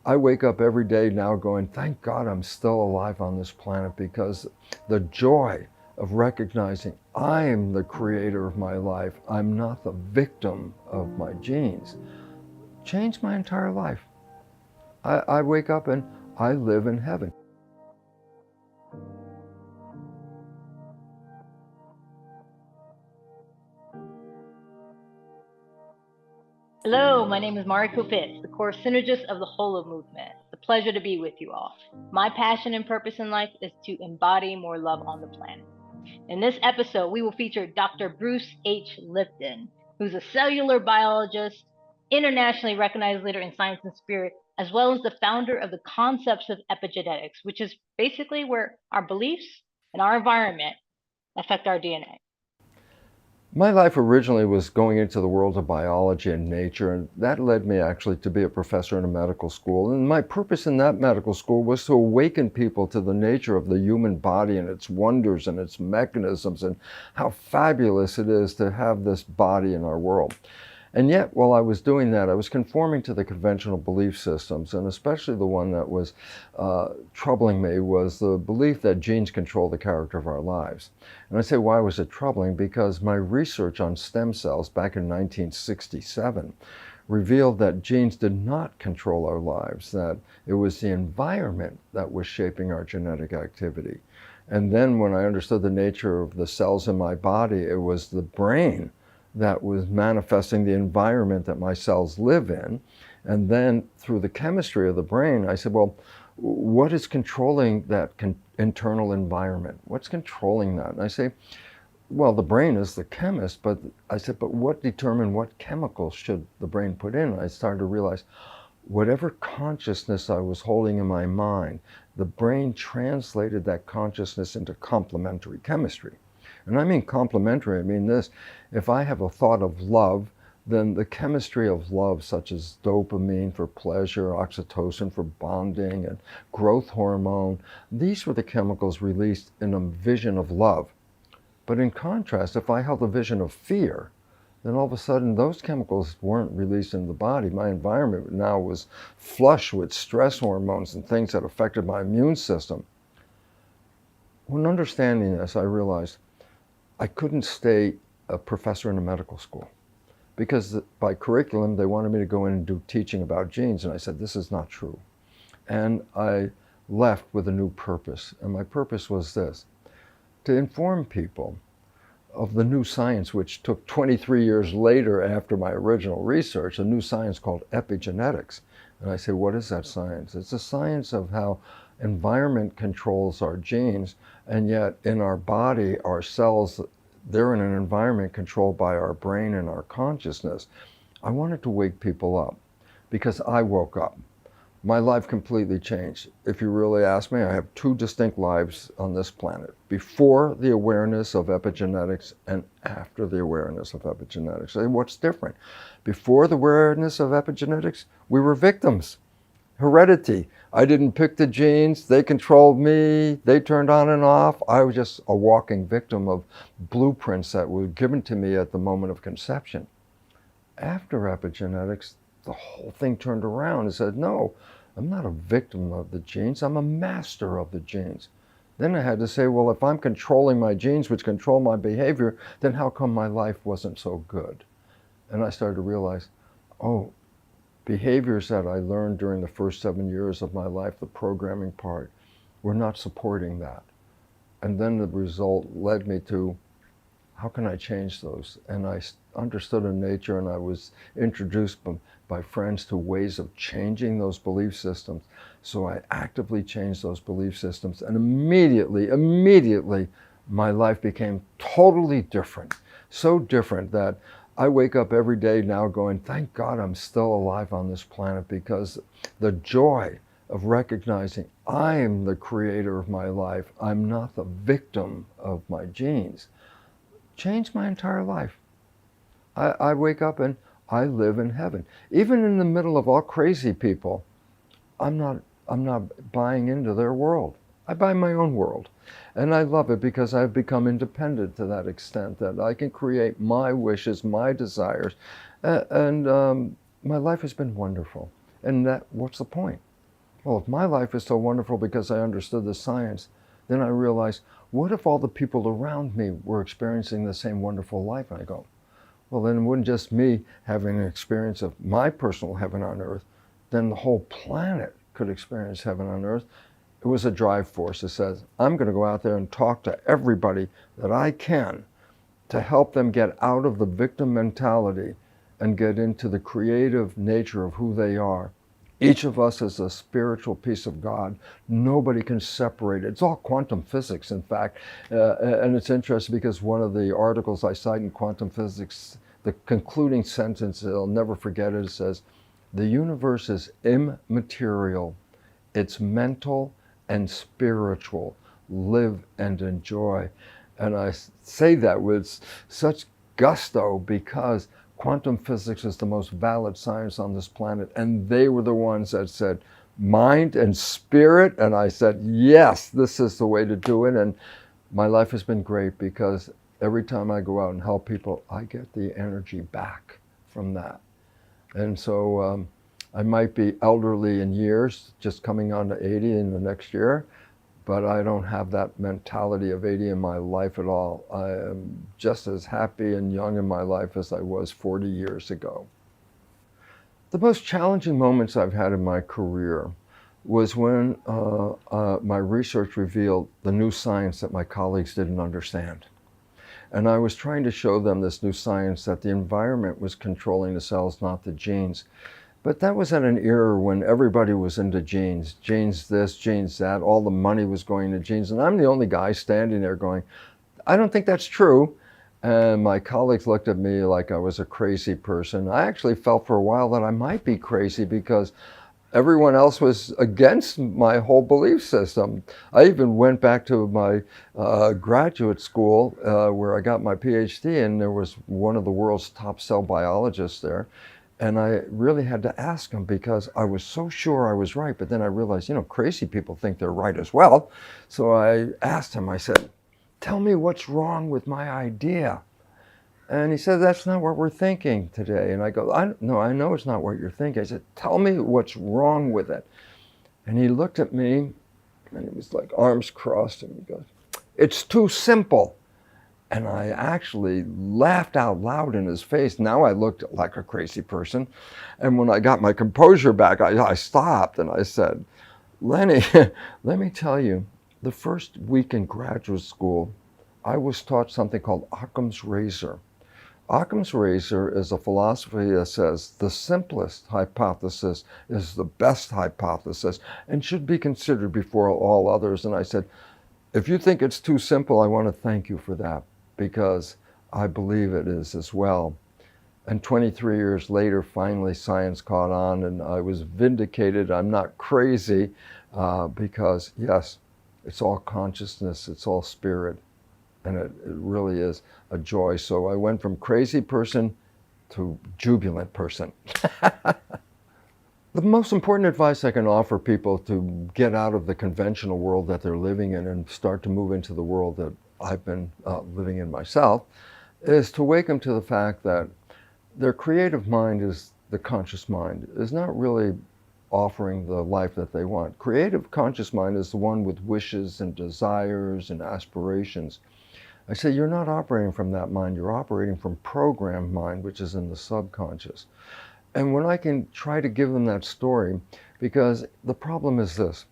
I wake up every day now going, thank God I'm still alive on this planet, because the joy of recognizing I am the creator of my life, I'm not the victim of my genes, changed my entire life. I wake up and I live in heaven. Hello, my name is Mariko Pitts, the core synergist of the Holo movement. It's a pleasure to be with you all. My passion and purpose in life is to embody more love on the planet. In this episode, we will feature Dr. Bruce H. Lipton, who's a cellular biologist, internationally recognized leader in science and spirit, as well as the founder of the concepts of epigenetics, which is basically where our beliefs and our environment affect our DNA. My life originally was going into the world of biology and nature, and that led me actually to be a professor in a medical school. And my purpose in that medical school was to awaken people to the nature of the human body and its wonders and its mechanisms, and how fabulous it is to have this body in our world. And yet, while I was doing that, I was conforming to the conventional belief systems, and especially the one that was troubling me was the belief that genes control the character of our lives. And I say, why was it troubling? Because my research on stem cells back in 1967 revealed that genes did not control our lives, that it was the environment that was shaping our genetic activity. And then when I understood the nature of the cells in my body, it was the brain that was manifesting the environment that my cells live in. And then through the chemistry of the brain, I said, well, what is controlling that internal environment? What's controlling that? And I say, well, the brain is the chemist, but I said, but what determine what chemicals should the brain put in? And I started to realize whatever consciousness I was holding in my mind, the brain translated that consciousness into complementary chemistry. And I mean complementary, I mean this: if I have a thought of love, then the chemistry of love, such as dopamine for pleasure, oxytocin for bonding, and growth hormone, these were the chemicals released in a vision of love. But in contrast, if I held a vision of fear, then all of a sudden those chemicals weren't released in the body. My environment now was flush with stress hormones and things that affected my immune system. When understanding this, I realized I couldn't stay a professor in a medical school, because by curriculum they wanted me to go in and do teaching about genes, and I said, this is not true. And I left with a new purpose, and my purpose was this: to inform people of the new science, which took 23 years later after my original research, a new science called epigenetics. And I say, what is that science? It's a science of how environment controls our genes, and yet in our body, our cells, they're in an environment controlled by our brain and our consciousness. I wanted to wake people up, because I woke up. My life completely changed. If you really ask me, I have two distinct lives on this planet: before the awareness of epigenetics and after the awareness of epigenetics. And what's different? Before the awareness of epigenetics, we were victims. Heredity. I didn't pick the genes, they controlled me, they turned on and off. I was just a walking victim of blueprints that were given to me at the moment of conception. After epigenetics, the whole thing turned around and said, no, I'm not a victim of the genes, I'm a master of the genes. Then I had to say, well, if I'm controlling my genes, which control my behavior, then how come my life wasn't so good? And I started to realize, oh, behaviors that I learned during the first 7 years of my life, the programming part, were not supporting that. And then the result led me to, how can I change those? And I understood in nature, and I was introduced by friends to ways of changing those belief systems. So I actively changed those belief systems, and immediately, my life became totally different. So different that I wake up every day now going, thank God I'm still alive on this planet, because the joy of recognizing I am the creator of my life, I'm not the victim of my genes, changed my entire life. I wake up and I live in heaven. Even in the middle of all crazy people, I'm not buying into their world. I buy my own world. And I love it, because I've become independent to that extent that I can create my wishes, my desires. And my life has been wonderful. And what's the point? well, if my life is so wonderful because I understood the science, then I realized, what if all the people around me were experiencing the same wonderful life? And I go, well, then it wouldn't just me having an experience of my personal heaven on earth, then the whole planet could experience heaven on earth. It was a drive force that says, I'm going to go out there and talk to everybody that I can to help them get out of the victim mentality and get into the creative nature of who they are. Each of us is a spiritual piece of God. Nobody can separate it. It's all quantum physics, in fact. And it's interesting because one of the articles I cite in quantum physics, the concluding sentence, I'll never forget it, says, the universe is immaterial. It's mental and spiritual. Live and enjoy. And I say that with such gusto because quantum physics is the most valid science on this planet. And they were the ones that said, mind and spirit. And I said, yes, this is the way to do it. And my life has been great because every time I go out and help people, I get the energy back from that. And so I might be elderly in years, just coming on to 80 in the next year, but I don't have that mentality of 80 in my life at all. I am just as happy and young in my life as I was 40 years ago. The most challenging moments I've had in my career was when my research revealed the new science that my colleagues didn't understand. And I was trying to show them this new science that the environment was controlling the cells, not the genes. But that was at an era when everybody was into genes. Genes this, genes that, all the money was going to genes. And I'm the only guy standing there going, I don't think that's true. And my colleagues looked at me like I was a crazy person. I actually felt for a while that I might be crazy because everyone else was against my whole belief system. I even went back to my graduate school where I got my PhD, and there was one of the world's top cell biologists there. And I really had to ask him because I was so sure I was right, but then I realized, crazy people think they're right as well. So I asked him, I said, tell me what's wrong with my idea. And he said, that's not what we're thinking today. And I go, I know it's not what you're thinking. I said, tell me what's wrong with it. And he looked at me, and he was like arms crossed, and he goes, it's too simple. And I actually laughed out loud in his face. Now I looked like a crazy person. And when I got my composure back, I stopped and I said, Lenny, let me tell you, the first week in graduate school, I was taught something called Occam's razor. Occam's razor is a philosophy that says the simplest hypothesis is the best hypothesis and should be considered before all others. And I said, if you think it's too simple, I want to thank you for that, because I believe it is as well. And 23 years later, finally science caught on and I was vindicated. I'm not crazy because yes, it's all consciousness, it's all spirit, and it really is a joy. So I went from crazy person to jubilant person. The most important advice I can offer people to get out of the conventional world that they're living in and start to move into the world that I've been living in myself is to wake them to the fact that their creative mind is the conscious mind, is not really offering the life that they want. Creative conscious mind is the one with wishes and desires and aspirations. I say you're not operating from that mind, you're operating from programmed mind, which is in the subconscious. And when I can try to give them that story, because the problem is this,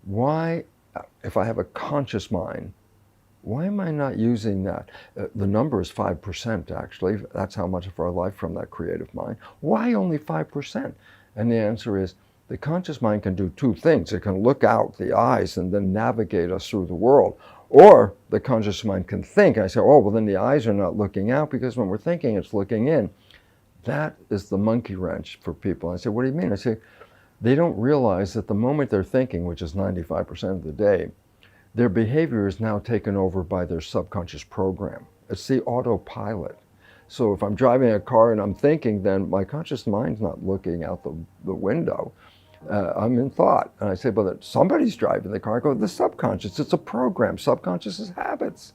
why, if I have a conscious mind, why am I not using that? The number is 5% actually. That's how much of our life from that creative mind. Why only 5%? And the answer is the conscious mind can do two things. It can look out the eyes and then navigate us through the world. Or the conscious mind can think. I say, oh, well then the eyes are not looking out because when we're thinking, it's looking in. That is the monkey wrench for people. I say, what do you mean? I say, they don't realize that the moment they're thinking, which is 95% of the day, their behavior is now taken over by their subconscious program. It's the autopilot. So if I'm driving a car and I'm thinking, then my conscious mind's not looking out the window. I'm in thought. And I say, but somebody's driving the car. I go, the subconscious, it's a program. Subconscious is habits.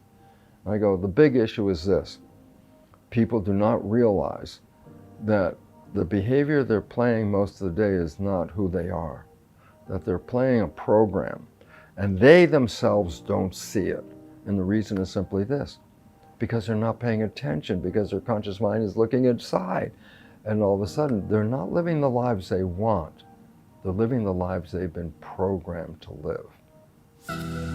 I go, the big issue is this. People do not realize that the behavior they're playing most of the day is not who they are. that they're playing a program, and they themselves don't see it. And the reason is simply this: because they're not paying attention, because their conscious mind is looking inside. And all of a sudden, they're not living the lives they want. They're living the lives they've been programmed to live.